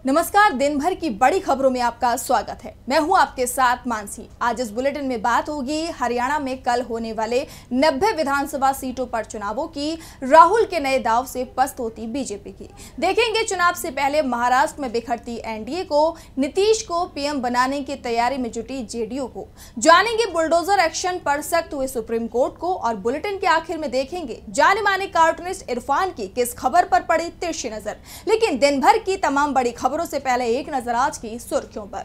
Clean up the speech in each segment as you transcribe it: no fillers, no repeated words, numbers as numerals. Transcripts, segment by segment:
नमस्कार, दिन भर की बड़ी खबरों में आपका स्वागत है। मैं हूं आपके साथ मानसी। आज इस बुलेटिन में बात होगी हरियाणा में कल होने वाले 90 विधानसभा सीटों पर चुनावों की। राहुल के नए दाव से पस्त होती बीजेपी की। देखेंगे चुनाव से पहले महाराष्ट्र में बिखरती एनडीए को, नीतीश को पीएम बनाने की तैयारी में जुटी जेडीयू को। जानेंगे बुलडोजर एक्शन पर सख्त हुए सुप्रीम कोर्ट को। और बुलेटिन के आखिर में देखेंगे जाने माने कार्टूनिस्ट इरफान की किस खबर पर पड़ी तिरछी नजर। लेकिन दिन भर की तमाम बड़ी खबरों से पहले एक नजर आज की सुर्खियों पर।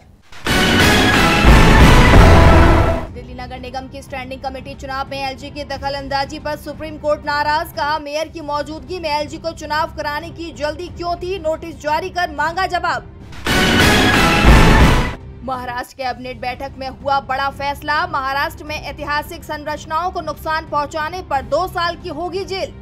दिल्ली नगर निगम की स्टैंडिंग कमेटी चुनाव में एलजी की दखलंदाजी पर सुप्रीम कोर्ट नाराज। कहा, मेयर की मौजूदगी में एलजी को चुनाव कराने की जल्दी क्यों थी, नोटिस जारी कर मांगा जवाब। महाराष्ट्र कैबिनेट बैठक में हुआ बड़ा फैसला। महाराष्ट्र में ऐतिहासिक संरचनाओं को नुकसान पहुंचाने पर 2 साल की होगी जेल।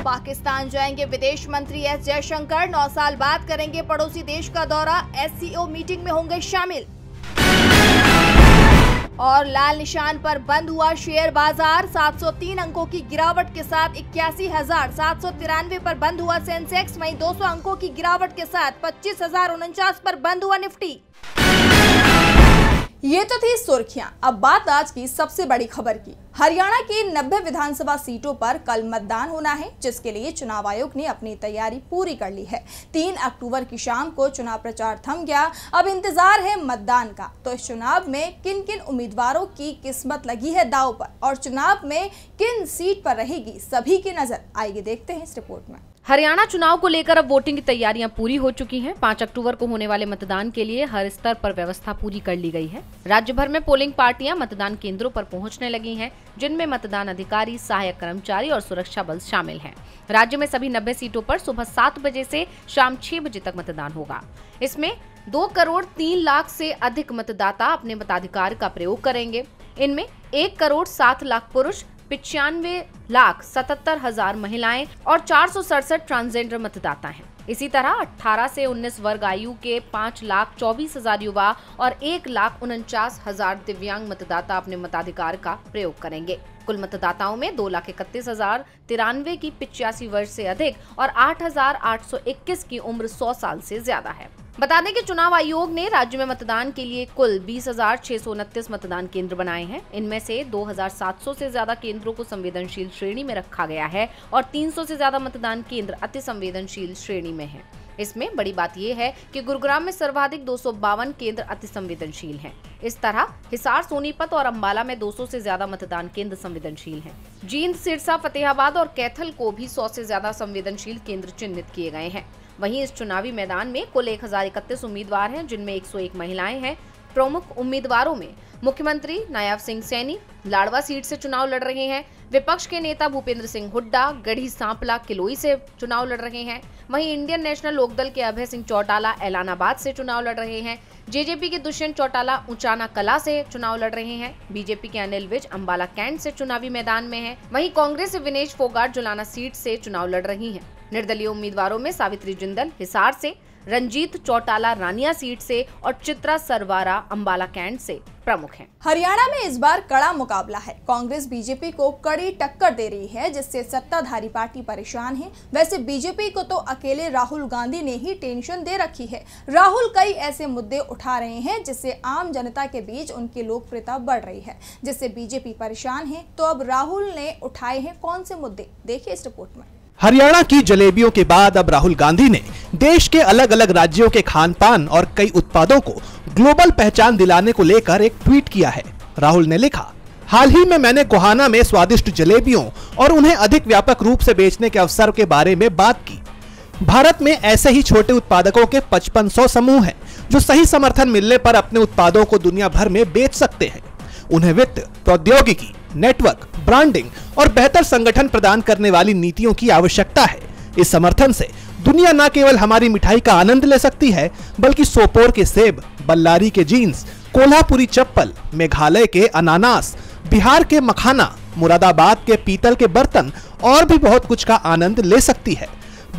पाकिस्तान जाएंगे विदेश मंत्री एस जयशंकर। 9 साल बाद करेंगे पड़ोसी देश का दौरा। एससीओ मीटिंग में होंगे शामिल। और लाल निशान पर बंद हुआ शेयर बाजार। 703 अंकों की गिरावट के साथ 81,793 पर बंद हुआ सेंसेक्स। वहीं 200 अंकों की गिरावट के साथ 25,049 पर बंद हुआ निफ्टी। ये तो थी सुर्खियां। अब बात आज की सबसे बड़ी खबर की। हरियाणा की 90 विधानसभा सीटों पर कल मतदान होना है, जिसके लिए चुनाव आयोग ने अपनी तैयारी पूरी कर ली है। 3 अक्टूबर की शाम को चुनाव प्रचार थम गया। अब इंतजार है मतदान का। तो इस चुनाव में किन किन उम्मीदवारों की किस्मत लगी है दांव पर और चुनाव में किन सीट पर रहेगी सभी की नजर, आइए देखते हैं इस रिपोर्ट में। हरियाणा चुनाव को लेकर अब वोटिंग की तैयारियां पूरी हो चुकी हैं। 5 अक्टूबर को होने वाले मतदान के लिए हर स्तर पर व्यवस्था पूरी कर ली गई है। राज्य भर में पोलिंग पार्टियां मतदान केंद्रों पर पहुंचने लगी हैं, जिनमें मतदान अधिकारी, सहायक कर्मचारी और सुरक्षा बल शामिल हैं। राज्य में सभी 90 सीटों पर सुबह 7 बजे से शाम 6 बजे तक मतदान होगा। इसमें 2 करोड़ 3 लाख से अधिक मतदाता अपने मताधिकार का प्रयोग करेंगे। इनमें 1 करोड़ 7 लाख पुरुष, 95,77,000 महिलाएं और 467 ट्रांसजेंडर मतदाता हैं। इसी तरह 18 से 19 वर्ग आयु के 5,24,000 युवा और 1,49,000 दिव्यांग मतदाता अपने मताधिकार का प्रयोग करेंगे। कुल मतदाताओं में 2,31,093 की 85 वर्ष से अधिक और 8,821 की उम्र 100 साल से ज्यादा है। बता दें कि चुनाव आयोग ने राज्य में मतदान के लिए कुल 20,629 मतदान केंद्र बनाए हैं। इनमें से 2,700 से ज्यादा केंद्रों को संवेदनशील श्रेणी में रखा गया है और 300 से ज्यादा मतदान केंद्र अति संवेदनशील श्रेणी में हैं। इसमें बड़ी बात यह है कि गुरुग्राम में सर्वाधिक 252 केंद्र अति संवेदनशील हैं। इस तरह हिसार, सोनीपत और अंबाला में 200 से ज्यादा मतदान केंद्र संवेदनशील हैं। जींद, सिरसा, फतेहाबाद और कैथल को भी 100 से ज्यादा संवेदनशील केंद्र चिन्हित किए गए हैं। वहीं इस चुनावी मैदान में कुल 1031 उम्मीदवार हैं, जिनमें 101 महिलाएं हैं। प्रमुख उम्मीदवारों में मुख्यमंत्री नायब सिंह सैनी लाडवा सीट से चुनाव लड़ रहे हैं। विपक्ष के नेता भूपेंद्र सिंह हुड्डा गढ़ी सांपला किलोई से चुनाव लड़ रहे हैं। वहीं इंडियन नेशनल लोकदल के अभय सिंह चौटाला ऐलानाबाद से चुनाव लड़ रहे हैं। जेजेपी के दुष्यंत चौटाला उचाना कला से चुनाव लड़ रहे हैं। बीजेपी के अनिल विज अंबाला कैंट से चुनावी मैदान में हैं। वहीं कांग्रेस से विनेश फोगाट जुलाना सीट से चुनाव लड़ रही हैं। निर्दलीय उम्मीदवारों में सावित्री जिंदल हिसार से, रंजीत चौटाला रानिया सीट से और चित्रा सरवारा अंबाला कैंट से प्रमुख हैं। हरियाणा में इस बार कड़ा मुकाबला है। कांग्रेस बीजेपी को कड़ी टक्कर दे रही है, जिससे सत्ताधारी पार्टी परेशान है। वैसे बीजेपी को तो अकेले राहुल गांधी ने ही टेंशन दे रखी है। राहुल कई ऐसे मुद्दे उठा रहे हैं जिससे आम जनता के बीच उनकी लोकप्रियता बढ़ रही है, जिससे बीजेपी परेशान है। तो अब राहुल ने उठाए हैं कौन से मुद्दे, देखिए इस रिपोर्ट में। हरियाणा की जलेबियों के बाद अब राहुल गांधी ने देश के अलग अलग राज्यों के खान पान और कई उत्पादों को ग्लोबल पहचान दिलाने को लेकर एक ट्वीट किया है। राहुल ने लिखा, हाल ही में मैंने गोहाना में स्वादिष्ट जलेबियों और उन्हें अधिक व्यापक रूप से बेचने के अवसर के बारे में बात की। भारत में ऐसे ही छोटे उत्पादकों के 5500 समूह हैं, जो सही समर्थन मिलने पर अपने उत्पादों को दुनिया भर में बेच सकते हैं। उन्हें वित्त, प्रौद्योगिकी, नेटवर्क, ब्रांडिंग और बेहतर संगठन प्रदान करने वाली नीतियों की आवश्यकता है। इस समर्थन से दुनिया न केवल हमारी मिठाई का आनंद ले सकती है, बल्कि सोपोर के सेब, बल्लारी के जीन्स, कोल्हापुरी चप्पल, मेघालय के अनानास, बिहार के मखाना, मुरादाबाद के पीतल के बर्तन और भी बहुत कुछ का आनंद ले सकती है।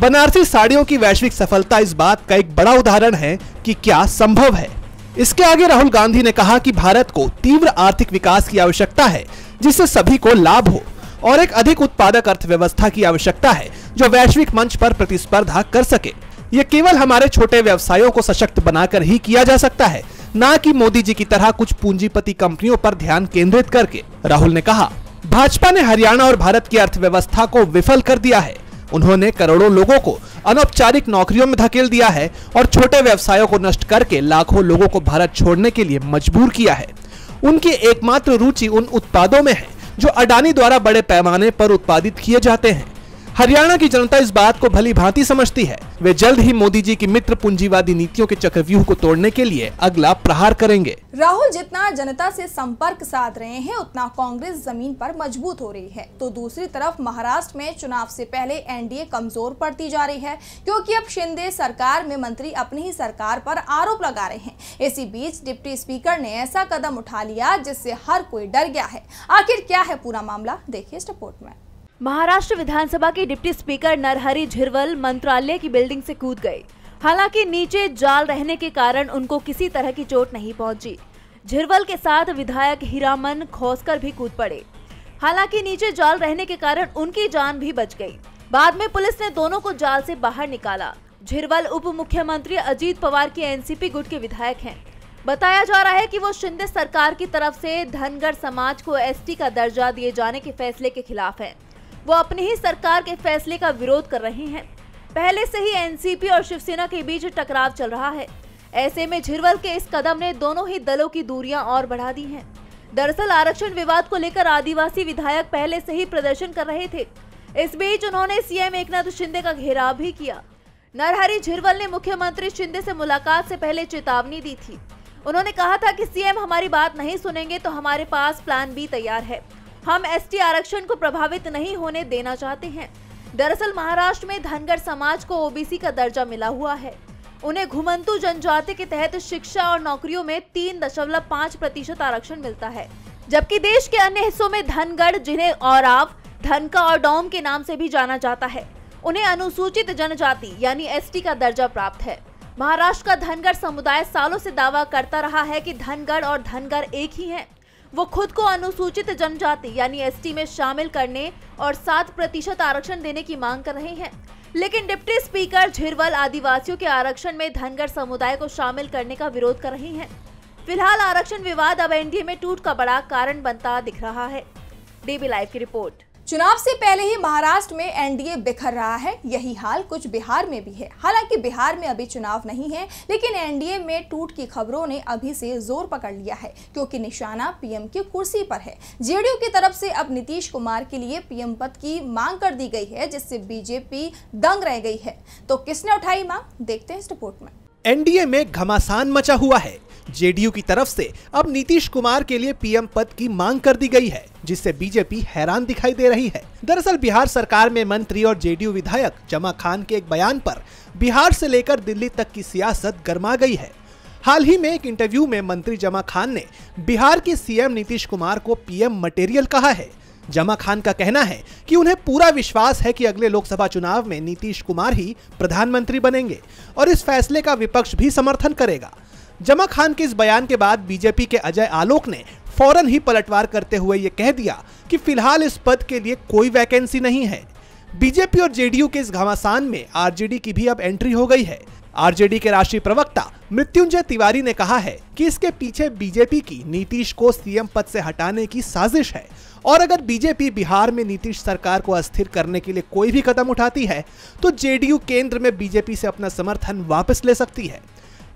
बनारसी साड़ियों की वैश्विक सफलता इस बात का एक बड़ा उदाहरण है कि क्या संभव है। इसके आगे राहुल गांधी ने कहा कि भारत को तीव्र आर्थिक विकास की आवश्यकता है, जिससे सभी को लाभ हो और एक अधिक उत्पादक अर्थव्यवस्था की आवश्यकता है जो वैश्विक मंच पर प्रतिस्पर्धा कर सके। ये केवल हमारे छोटे व्यवसायों को सशक्त बनाकर ही किया जा सकता है, ना कि मोदी जी की तरह कुछ पूंजीपति कंपनियों पर ध्यान केंद्रित करके। राहुल ने कहा, भाजपा ने हरियाणा और भारत की अर्थव्यवस्था को विफल कर दिया है। उन्होंने करोड़ों लोगों को अनौपचारिक नौकरियों में धकेल दिया है और छोटे व्यवसायों को नष्ट करके लाखों लोगों को भारत छोड़ने के लिए मजबूर किया है। उनकी एकमात्र रुचि उन उत्पादों में है जो अडानी द्वारा बड़े पैमाने पर उत्पादित किए जाते हैं। हरियाणा की जनता इस बात को भली भांति समझती है। वे जल्द ही मोदी जी की मित्र पूंजीवादी नीतियों के चक्रव्यूह को तोड़ने के लिए अगला प्रहार करेंगे। राहुल जितना जनता से संपर्क साध रहे हैं, उतना कांग्रेस जमीन पर मजबूत हो रही है। तो दूसरी तरफ महाराष्ट्र में चुनाव से पहले एनडीए कमजोर पड़ती जा रही है, क्योंकि अब शिंदे सरकार में मंत्री अपनी ही सरकार पर आरोप लगा रहे हैं। इसी बीच डिप्टी स्पीकर ने ऐसा कदम उठा लिया जिससे हर कोई डर गया है। आखिर क्या है पूरा मामला, देखिए इस रिपोर्ट में। महाराष्ट्र विधानसभा के डिप्टी स्पीकर नरहरी झिरवल मंत्रालय की बिल्डिंग से कूद गए। हालांकि नीचे जाल रहने के कारण उनको किसी तरह की चोट नहीं पहुंची। झिरवल के साथ विधायक हीरामन खोसकर भी कूद पड़े। हालांकि नीचे जाल रहने के कारण उनकी जान भी बच गई। बाद में पुलिस ने दोनों को जाल से बाहर निकाला। झिरवल उप मुख्यमंत्री अजीत पवार के एनसीपी गुट के विधायक हैं। बताया जा रहा है कि वो शिंदे सरकार की तरफ से धनगर समाज को एसटी का दर्जा दिए जाने के फैसले के खिलाफ है। वो अपनी ही सरकार के फैसले का विरोध कर रहे हैं। पहले से ही एनसीपी और शिवसेना के बीच टकराव चल रहा है। ऐसे में झिरवल के इस कदम ने दोनों ही दलों की दूरियां और बढ़ा दी हैं। दरअसल आरक्षण विवाद को लेकर आदिवासी विधायक पहले से ही प्रदर्शन कर रहे थे। इस बीच उन्होंने सीएम एकनाथ शिंदे का घेराव भी किया। नरहरी झिरवल ने मुख्यमंत्री शिंदे से मुलाकात से पहले चेतावनी दी थी। उन्होंने कहा था कि सीएम हमारी बात नहीं सुनेंगे तो हमारे पास प्लान बी तैयार है। हम एसटी आरक्षण को प्रभावित नहीं होने देना चाहते हैं। दरअसल महाराष्ट्र में धनगर समाज को ओबीसी का दर्जा मिला हुआ है। उन्हें घुमंतु जनजाति के तहत शिक्षा और नौकरियों में 3.5% आरक्षण मिलता है, जबकि देश के अन्य हिस्सों में धनगढ़, जिन्हें औराव, धनका और डोम के नाम से भी जाना जाता है, उन्हें अनुसूचित जनजाति यानी एसटी का दर्जा प्राप्त है। महाराष्ट्र का धनगर समुदाय सालों से दावा करता रहा है कि धनगढ़ और धनगर एक ही हैं। वो खुद को अनुसूचित जनजाति यानी एसटी में शामिल करने और 7% आरक्षण देने की मांग कर रहे हैं। लेकिन डिप्टी स्पीकर झिरवल आदिवासियों के आरक्षण में धनगर समुदाय को शामिल करने का विरोध कर रही हैं। फिलहाल आरक्षण विवाद अब एनडीए में टूट का बड़ा कारण बनता दिख रहा है। डीबी लाइव की रिपोर्ट। चुनाव से पहले ही महाराष्ट्र में एनडीए बिखर रहा है। यही हाल कुछ बिहार में भी है। हालांकि बिहार में अभी चुनाव नहीं है, लेकिन एनडीए में टूट की खबरों ने अभी से जोर पकड़ लिया है, क्योंकि निशाना पीएम की कुर्सी पर है। जेडीयू की तरफ से अब नीतीश कुमार के लिए पीएम पद की मांग कर दी गई है, जिससे बीजेपी दंग रह गई है। तो किसने उठाई मांग, देखते हैं इस रिपोर्ट में। एनडीए में घमासान मचा हुआ है। जेडीयू की तरफ से अब नीतीश कुमार के लिए पीएम पद की मांग कर दी गई है, जिससे बीजेपी हैरान दिखाई दे रही है। दरअसल बिहार सरकार में मंत्री और जेडीयू विधायक जमा खान के एक बयान पर बिहार से लेकर दिल्ली तक की सियासत गर्मा गई है। हाल ही में एक इंटरव्यू में मंत्री जमा खान ने बिहार के सीएम नीतीश कुमार को पीएम मटेरियल कहा है। जमा खान का कहना है कि उन्हें पूरा विश्वास है कि अगले लोकसभा चुनाव में नीतीश कुमार ही प्रधानमंत्री बनेंगे और इस फैसले का विपक्ष भी समर्थन करेगा। जमा खान के इस बयान के बाद बीजेपी के अजय आलोक ने फौरन ही पलटवार करते हुए ये कह दिया कि फिलहाल इस पद के लिए कोई वैकेंसी नहीं है। बीजेपी और जेडीयू के इस घमासान में आरजेडी की भी अब एंट्री हो गई है। आरजेडी के राष्ट्रीय प्रवक्ता मृत्युंजय तिवारी ने कहा है कि इसके पीछे बीजेपी की नीतीश को सीएम पद से हटाने की साजिश है, और अगर बीजेपी बिहार में नीतीश सरकार को अस्थिर करने के लिए कोई भी कदम उठाती है तो जेडीयू केंद्र में बीजेपी से अपना समर्थन वापस ले सकती है।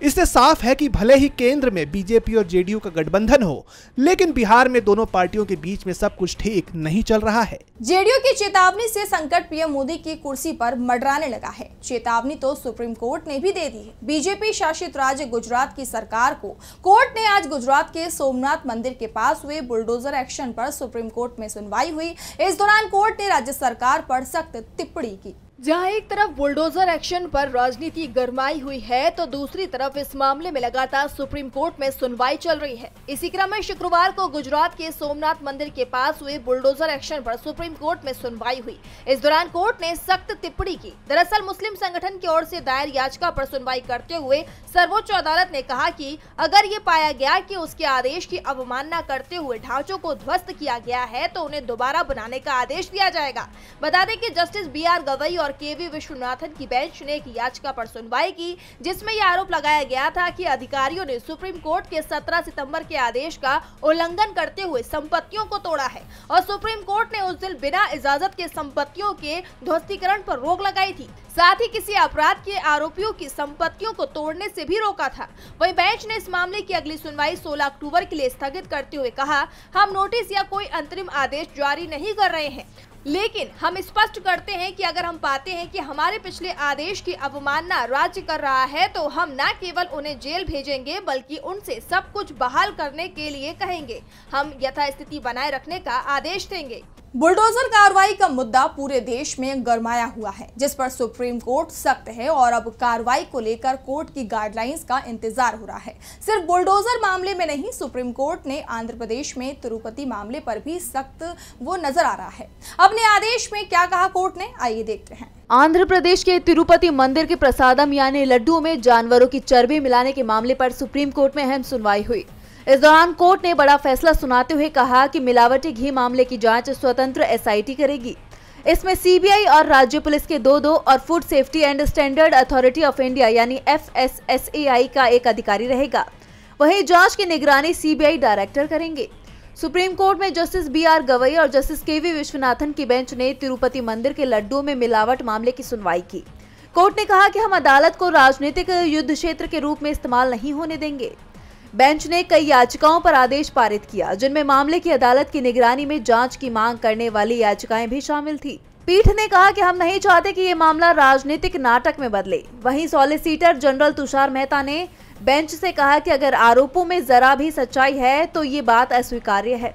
इससे साफ है कि भले ही केंद्र में बीजेपी और जेडीयू का गठबंधन हो, लेकिन बिहार में दोनों पार्टियों के बीच में सब कुछ ठीक नहीं चल रहा है। जेडीयू की चेतावनी से संकट पीएम मोदी की कुर्सी पर मंडराने लगा है। चेतावनी तो सुप्रीम कोर्ट ने भी दे दी है। बीजेपी शासित राज्य गुजरात की सरकार को कोर्ट ने आज गुजरात के सोमनाथ मंदिर के पास हुए बुलडोजर एक्शन पर सुप्रीम कोर्ट में सुनवाई हुई। इस दौरान कोर्ट ने राज्य सरकार पर सख्त टिप्पणी की। जहां एक तरफ बुलडोजर एक्शन पर राजनीति गरमाई हुई है, तो दूसरी तरफ इस मामले में लगातार सुप्रीम कोर्ट में सुनवाई चल रही है। इसी क्रम में शुक्रवार को गुजरात के सोमनाथ मंदिर के पास हुए बुलडोजर एक्शन पर सुप्रीम कोर्ट में सुनवाई हुई। इस दौरान कोर्ट ने सख्त टिप्पणी की। दरअसल मुस्लिम संगठन की ओर से दायर याचिका पर सुनवाई करते हुए सर्वोच्च अदालत ने कहा कि अगर ये पाया गया कि उसके आदेश की अवमानना करते हुए ढांचों को ध्वस्त किया गया है, तो उन्हें दोबारा बनाने का आदेश दिया जाएगा। बता दें कि जस्टिस BR गवई और केवी विश्वनाथन की बेंच ने एक याचिका पर सुनवाई की, जिसमें यह आरोप लगाया गया था कि अधिकारियों ने सुप्रीम कोर्ट के 17 सितंबर के आदेश का उल्लंघन करते हुए संपत्तियों को तोड़ा है और सुप्रीम कोर्ट ने उस दिन बिना इजाजत के संपत्तियों के ध्वस्तीकरण पर रोक लगाई थी, साथ ही किसी अपराध के आरोपियों की संपत्तियों को तोड़ने से भी रोका था। वहीं बेंच ने इस मामले की अगली सुनवाई 16 अक्टूबर के लिए स्थगित करते हुए कहा, हम नोटिस या कोई अंतरिम आदेश जारी नहीं कर रहे हैं, लेकिन हम स्पष्ट करते हैं कि अगर हम पाते हैं कि हमारे पिछले आदेश की अवमानना राज्य कर रहा है तो हम न केवल उन्हें जेल भेजेंगे बल्कि उनसे सब कुछ बहाल करने के लिए कहेंगे। हम यथास्थिति बनाए रखने का आदेश देंगे। बुलडोजर कार्रवाई का मुद्दा पूरे देश में गरमाया हुआ है, जिस पर सुप्रीम कोर्ट सख्त है और अब कार्रवाई को लेकर कोर्ट की गाइडलाइंस का इंतजार हो रहा है। सिर्फ बुलडोजर मामले में नहीं, सुप्रीम कोर्ट ने आंध्र प्रदेश में तिरुपति मामले पर भी सख्त वो नजर आ रहा है। अपने आदेश में क्या कहा कोर्ट ने, आइए देखते हैं। आंध्र प्रदेश के तिरुपति मंदिर के प्रसादम यानी लड्डू में जानवरों की चर्बी मिलाने के मामले पर सुप्रीम कोर्ट में अहम सुनवाई हुई। इस दौरान कोर्ट ने बड़ा फैसला सुनाते हुए कहा कि मिलावटी घी मामले की जांच स्वतंत्र एसआईटी करेगी। इसमें सीबीआई और राज्य पुलिस के 2 और food safety and standard authority of India यानी FSSAI का एक अधिकारी रहेगा। वहीं जांच की निगरानी सीबीआई डायरेक्टर करेंगे। सुप्रीम कोर्ट में जस्टिस BR गवई और जस्टिस KV विश्वनाथन की बेंच ने तिरुपति मंदिर के लड्डू में मिलावट मामले की सुनवाई की। कोर्ट ने कहा कि हम अदालत को राजनीतिक युद्ध क्षेत्र के रूप में इस्तेमाल नहीं होने देंगे। बेंच ने कई याचिकाओं पर आदेश पारित किया, जिनमें मामले की अदालत की निगरानी में जांच की मांग करने वाली याचिकाएं भी शामिल थी। पीठ ने कहा कि हम नहीं चाहते कि ये मामला राजनीतिक नाटक में बदले। वहीं सॉलिसिटर जनरल तुषार मेहता ने बेंच से कहा कि अगर आरोपों में जरा भी सच्चाई है तो ये बात अस्वीकार्य है।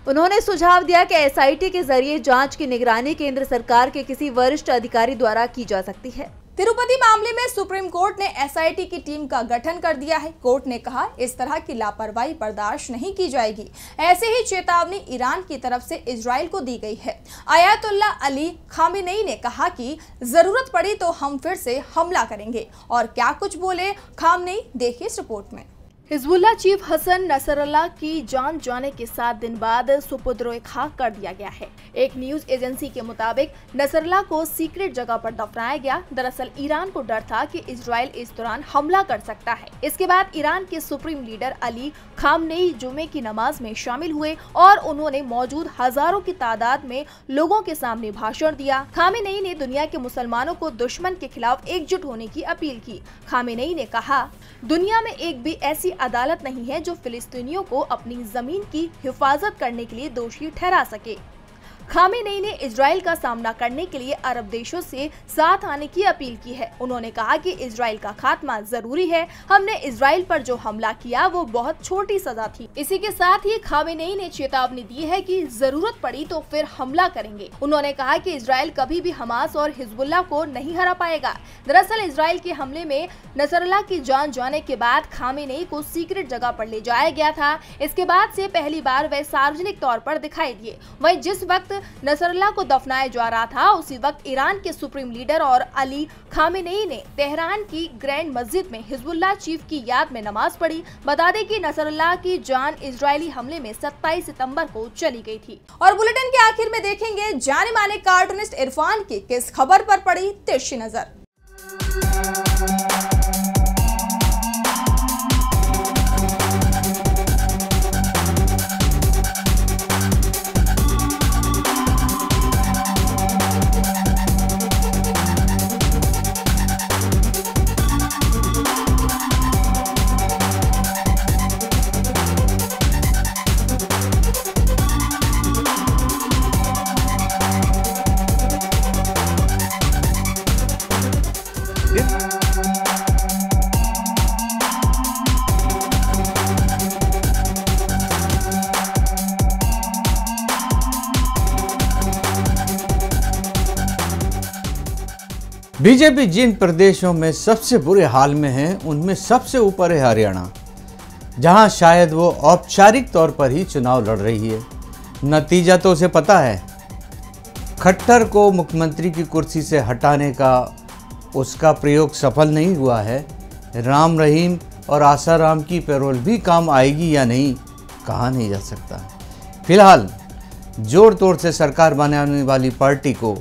उन्होंने सुझाव दिया कि एसआईटी के जरिए जांच की निगरानी केंद्र सरकार के किसी वरिष्ठ अधिकारी द्वारा की जा सकती है। तिरुपति मामले में सुप्रीम कोर्ट ने एसआईटी की टीम का गठन कर दिया है। कोर्ट ने कहा, इस तरह की लापरवाही बर्दाश्त नहीं की जाएगी। ऐसे ही चेतावनी ईरान की तरफ से इजराइल को दी गई है। आयतुल्ला अली खामेनेई ने कहा कि जरूरत पड़ी तो हम फिर से हमला करेंगे। और क्या कुछ बोले खामेनेई, देखिए इस रिपोर्ट में। हिजबुल्लाह चीफ हसन नसरल्लाह की जान जाने के 7 दिन बाद सुपुर्द खाक कर दिया गया है। एक न्यूज एजेंसी के मुताबिक नसरल्लाह को सीक्रेट जगह पर दफनाया गया। दरअसल ईरान को डर था कि इजराइल इस दौरान हमला कर सकता है। इसके बाद ईरान के सुप्रीम लीडर अली खामेनेई जुमे की नमाज में शामिल हुए और उन्होंने मौजूद हजारों की तादाद में लोगों के सामने भाषण दिया। खामेनेई ने दुनिया के मुसलमानों को दुश्मन के खिलाफ एकजुट होने की अपील की। खामेनेई ने कहा, दुनिया में एक भी ऐसी अदालत नहीं है जो फिलिस्तीनियों को अपनी जमीन की हिफाजत करने के लिए दोषी ठहरा सके। खामेनेई ने इजराइल का सामना करने के लिए अरब देशों से साथ आने की अपील की है। उन्होंने कहा कि इजराइल का खात्मा जरूरी है। हमने इजराइल पर जो हमला किया वो बहुत छोटी सजा थी। इसी के साथ ही खामेनेई ने चेतावनी दी है कि जरूरत पड़ी तो फिर हमला करेंगे। उन्होंने कहा कि इजराइल कभी भी हमास और हिजबुल्लाह को नहीं हरा पाएगा। दरअसल इजराइल के हमले में नसरल्लाह की जान जाने के बाद खामेनेई को सीक्रेट जगह पर ले जाया गया था। इसके बाद से पहली बार वे सार्वजनिक तौर पर दिखाई दिए। वहीं जिस वक्त नसरल्लाह को दफनाया जा रहा था, उसी वक्त ईरान के सुप्रीम लीडर और अली खामेनेई ने तेहरान की ग्रैंड मस्जिद में हिजबुल्लाह चीफ की याद में नमाज पढ़ी। बता दें कि नसरल्लाह की जान इजरायली हमले में 27 सितंबर को चली गई थी। और बुलेटिन के आखिर में देखेंगे जाने माने कार्टूनिस्ट इरफान की किस खबर पर पड़ी तिरछी नजर। बीजेपी जिन प्रदेशों में सबसे बुरे हाल में है उनमें सबसे ऊपर है हरियाणा, जहां शायद वो औपचारिक तौर पर ही चुनाव लड़ रही है। नतीजा तो उसे पता है। खट्टर को मुख्यमंत्री की कुर्सी से हटाने का उसका प्रयोग सफल नहीं हुआ है। राम रहीम और आसाराम की पैरोल भी काम आएगी या नहीं, कहा नहीं जा सकता। फिलहाल जोर तोड़ से सरकार बनाने वाली पार्टी को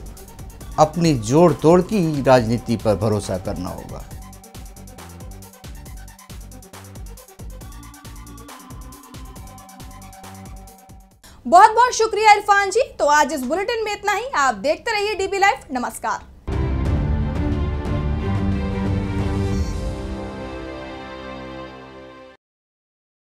अपनी जोड़ तोड़ की राजनीति पर भरोसा करना होगा। बहुत बहुत शुक्रिया इरफान जी। तो आज इस बुलेटिन में इतना ही। आप देखते रहिए डीबी लाइव। नमस्कार।